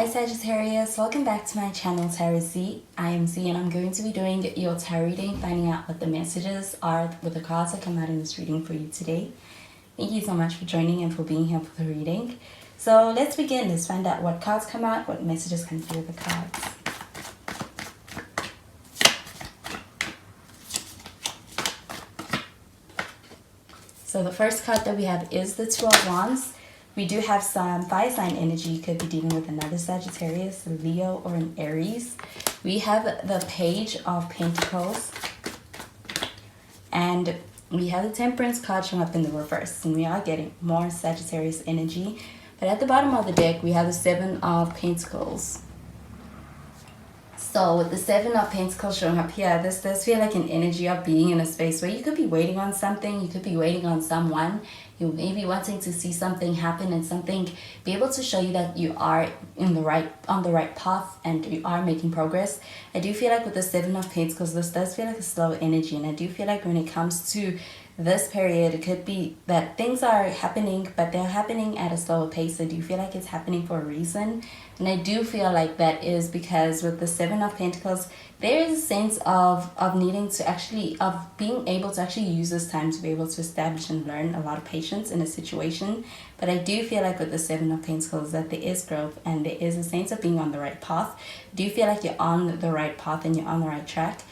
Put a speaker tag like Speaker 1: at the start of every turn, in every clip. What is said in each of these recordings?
Speaker 1: Hi Sagittarius, welcome back to my channel Tarot Z. I am Z and I'm going to be doing your tarot reading, finding out what the messages are with the cards that come out in this reading for you today. Thank you so much for joining and for being here for the reading. So let's begin. Let's find out what cards come out, what messages come through the cards. So the first card that we have is the Two of Wands. We do have some fire sign energy. You could be dealing with another Sagittarius, a Leo, or an Aries. We have the Page of Pentacles. And we have the Temperance card showing up in the reverse. And we are getting more Sagittarius energy. But at the bottom of the deck, we have the Seven of Pentacles. So with the Seven of Pentacles showing up here, this does feel like an energy of being in a space where you could be waiting on something, you could be waiting on someone, you may be wanting to see something happen and something be able to show you that you are on the right path and you are making progress. I do feel like with the Seven of Pentacles, this does feel like a slow energy, and I do feel like when it comes to this period, it could be that things are happening, but they're happening at a slower pace. I do feel like it's happening for a reason, and I do feel like that is because with the Seven of Pentacles, there is a sense of needing to actually, of being able to actually use this time to be able to establish and learn a lot of patience in a situation. But I do feel like with the Seven of Pentacles that there is growth and there is a sense of being on the right path. I do feel like you're on the right path and you're on the right track.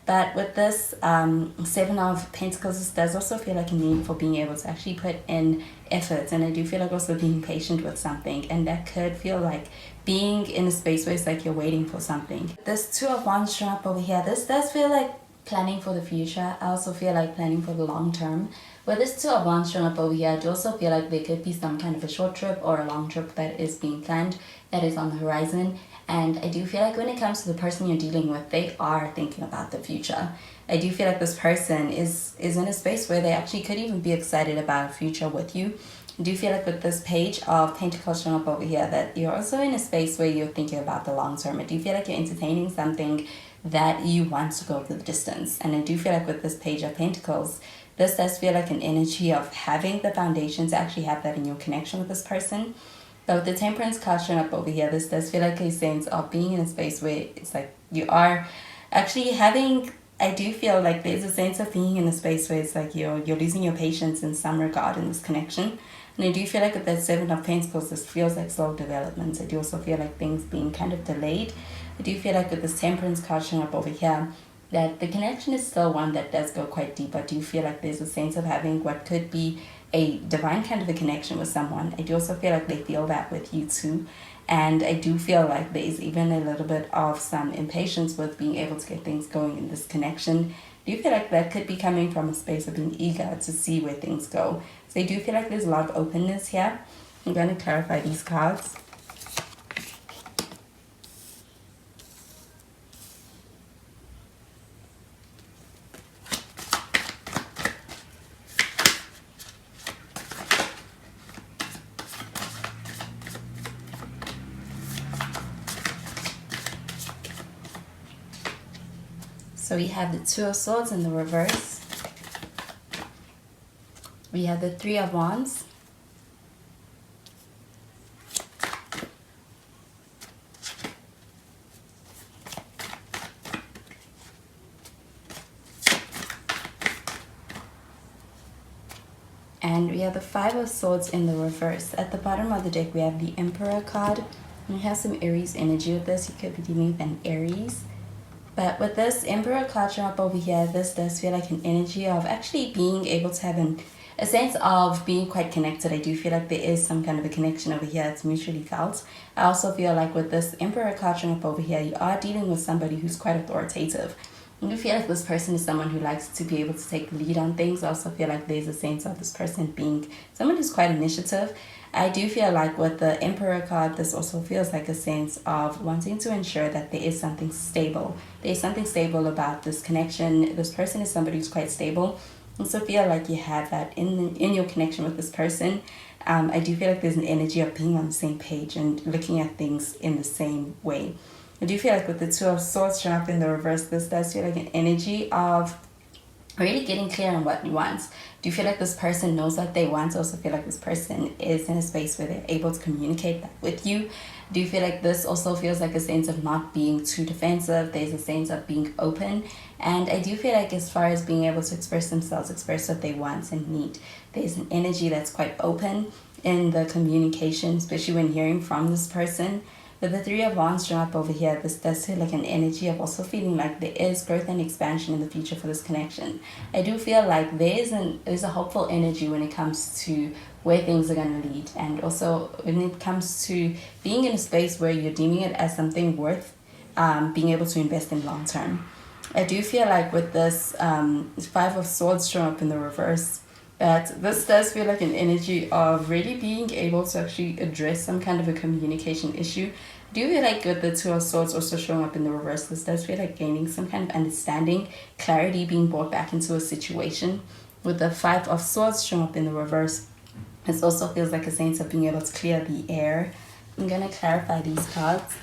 Speaker 1: But with this Seven of Pentacles, this does also feel like a need for being able to actually put in effort. And I do feel like also being patient with something. And that could feel like being in a space where it's like you're waiting for something. This Two of Wands showing up over here, this does feel like planning for the future. I also feel like planning for the long term. With this Two of Wands showing up over here, I do also feel like there could be some kind of a short trip or a long trip that is being planned, that is on the horizon. And I do feel like when it comes to the person you're dealing with, they are thinking about the future. I do feel like this person is in a space where they actually could even be excited about a future with you. I do feel like with this Page of Pentacles showing up over here that you're also in a space where you're thinking about the long term. I do feel like you're entertaining something that you want to go the distance. And I do feel like with this Page of Pentacles, this does feel like an energy of having the foundation to actually have that in your connection with this person. But with the Temperance card showing up over here, this does feel like a sense of being in a space where it's like you are actually having, I do feel like there's a sense of being in a space where it's like you're losing your patience in some regard in this connection. And I do feel like with that Seven of Pentacles, this feels like slow developments. I do also feel like things being kind of delayed. I do feel like with this Temperance card showing up over here, that the connection is still one that does go quite deep. I do feel like there's a sense of having what could be a divine kind of a connection with someone. I do also feel like they feel that with you too. And I do feel like there is even a little bit of some impatience with being able to get things going in this connection. I do feel like that could be coming from a space of being eager to see where things go. So I do feel like there's a lot of openness here. I'm going to clarify these cards. So we have the Two of Swords in the reverse. We have the Three of Wands. And we have the Five of Swords in the reverse. At the bottom of the deck, we have the Emperor card. And we have some Aries energy with this. You could be dealing with an Aries. But with this Emperor card showing up over here, this does feel like an energy of actually being able to have a sense of being quite connected. I do feel like there is some kind of a connection over here that's mutually felt. I also feel like with this Emperor card showing up over here, you are dealing with somebody who's quite authoritative. I do feel like this person is someone who likes to be able to take the lead on things. I also feel like there's a sense of this person being someone who's quite initiative. I do feel like with the Emperor card, this also feels like a sense of wanting to ensure that there is something stable. There's something stable about this connection. This person is somebody who's quite stable. I also feel like you have that in your connection with this person. I do feel like there's an energy of being on the same page and looking at things in the same way. I do feel like with the Two of Swords showing up in the reverse, this does feel like an energy of really getting clear on what you want. Do you feel like this person knows what they want? I also feel like this person is in a space where they're able to communicate that with you. Do you feel like this also feels like a sense of not being too defensive? There's a sense of being open. And I do feel like as far as being able to express themselves, express what they want and need, there's an energy that's quite open in the communication, especially when hearing from this person. With the Three of Wands drawn up over here, this does feel like an energy of also feeling like there is growth and expansion in the future for this connection. I do feel like there's a hopeful energy when it comes to where things are going to lead, and also when it comes to being in a space where you're deeming it as something worth being able to invest in long term. I do feel like with this Five of Swords drawn up in the reverse, that this does feel like an energy of really being able to actually address some kind of a communication issue. Do you feel like with the Two of Swords also showing up in the reverse, this does feel like gaining some kind of understanding, clarity being brought back into a situation? With the Five of Swords showing up in the reverse, this also feels like a sense of being able to clear the air. I'm going to clarify these cards.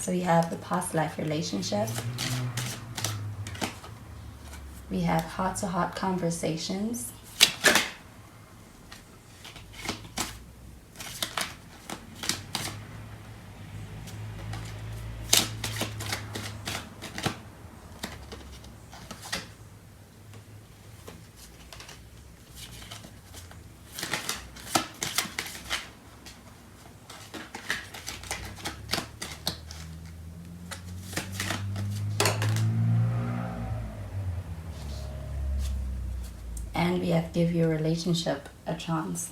Speaker 1: So we have the past life relationship. We have heart-to-heart conversations. And we have give your relationship a chance.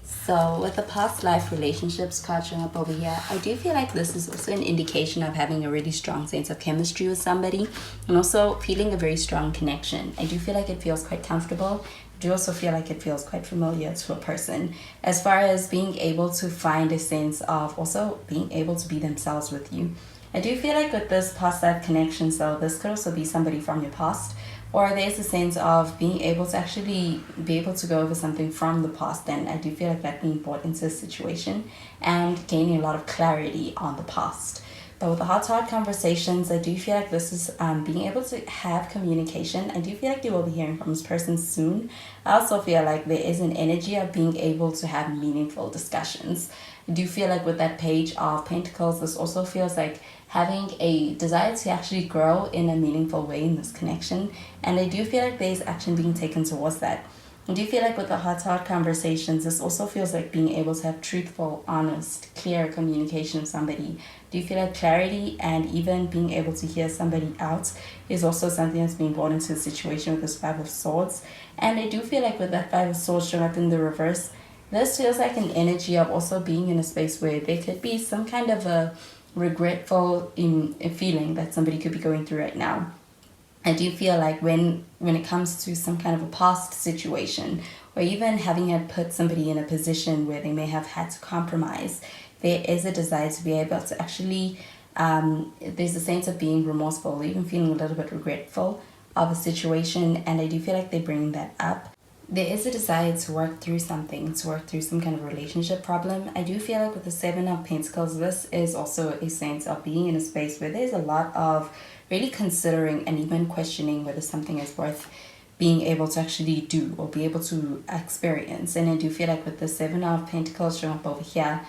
Speaker 1: So with the past life relationships card showing up over here, I do feel like this is also an indication of having a really strong sense of chemistry with somebody and also feeling a very strong connection. I do feel like it feels quite comfortable. I do also feel like it feels quite familiar to a person, as far as being able to find a sense of also being able to be themselves with you. I do feel like with this past life connection, so this could also be somebody from your past, or there's a sense of being able to actually be able to go over something from the past, and I do feel like that being brought into a situation and gaining a lot of clarity on the past. But with the heart-to-heart conversations, I do feel like this is being able to have communication. I do feel like you will be hearing from this person soon. I also feel like there is an energy of being able to have meaningful discussions. I do feel like with that Page of Pentacles, this also feels like having a desire to actually grow in a meaningful way in this connection. And I do feel like there's action being taken towards that. I do feel like with the heart-to-heart conversations, this also feels like being able to have truthful, honest, clear communication with somebody. Do you feel like clarity and even being able to hear somebody out is also something that's being brought into the situation with this Five of Swords? And I do feel like with that Five of Swords showing up in the reverse, this feels like an energy of also being in a space where there could be some kind of a regretful feeling that somebody could be going through right now. I do feel like when it comes to some kind of a past situation, or even having had put somebody in a position where they may have had to compromise, there is a desire to be able to actually, there's a sense of being remorseful, even feeling a little bit regretful of a situation, and I do feel like they're bringing that up. There is a desire to work through something, to work through some kind of relationship problem. I do feel like with the Seven of Pentacles, this is also a sense of being in a space where there's a lot of really considering and even questioning whether something is worth being able to actually do or be able to experience. And I do feel like with the Seven of Pentacles showing up over here,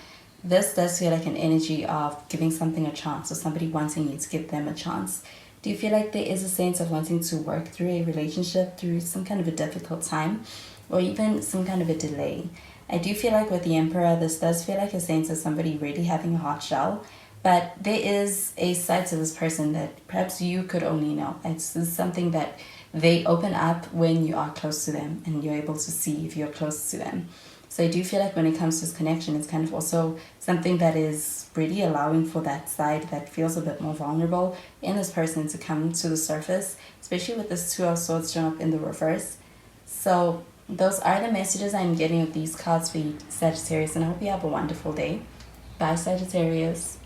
Speaker 1: this does feel like an energy of giving something a chance, or somebody wanting you to give them a chance. Do you feel like there is a sense of wanting to work through a relationship, through some kind of a difficult time, or even some kind of a delay? I do feel like with the Emperor, this does feel like a sense of somebody really having a hard shell, but there is a side to this person that perhaps you could only know. It's something that they open up when you are close to them and you're able to see if you're close to them. So I do feel like when it comes to this connection, it's kind of also something that is really allowing for that side that feels a bit more vulnerable in this person to come to the surface, especially with this Two of Swords shown up in the reverse. So those are the messages I'm getting with these cards for you, Sagittarius, and I hope you have a wonderful day. Bye, Sagittarius.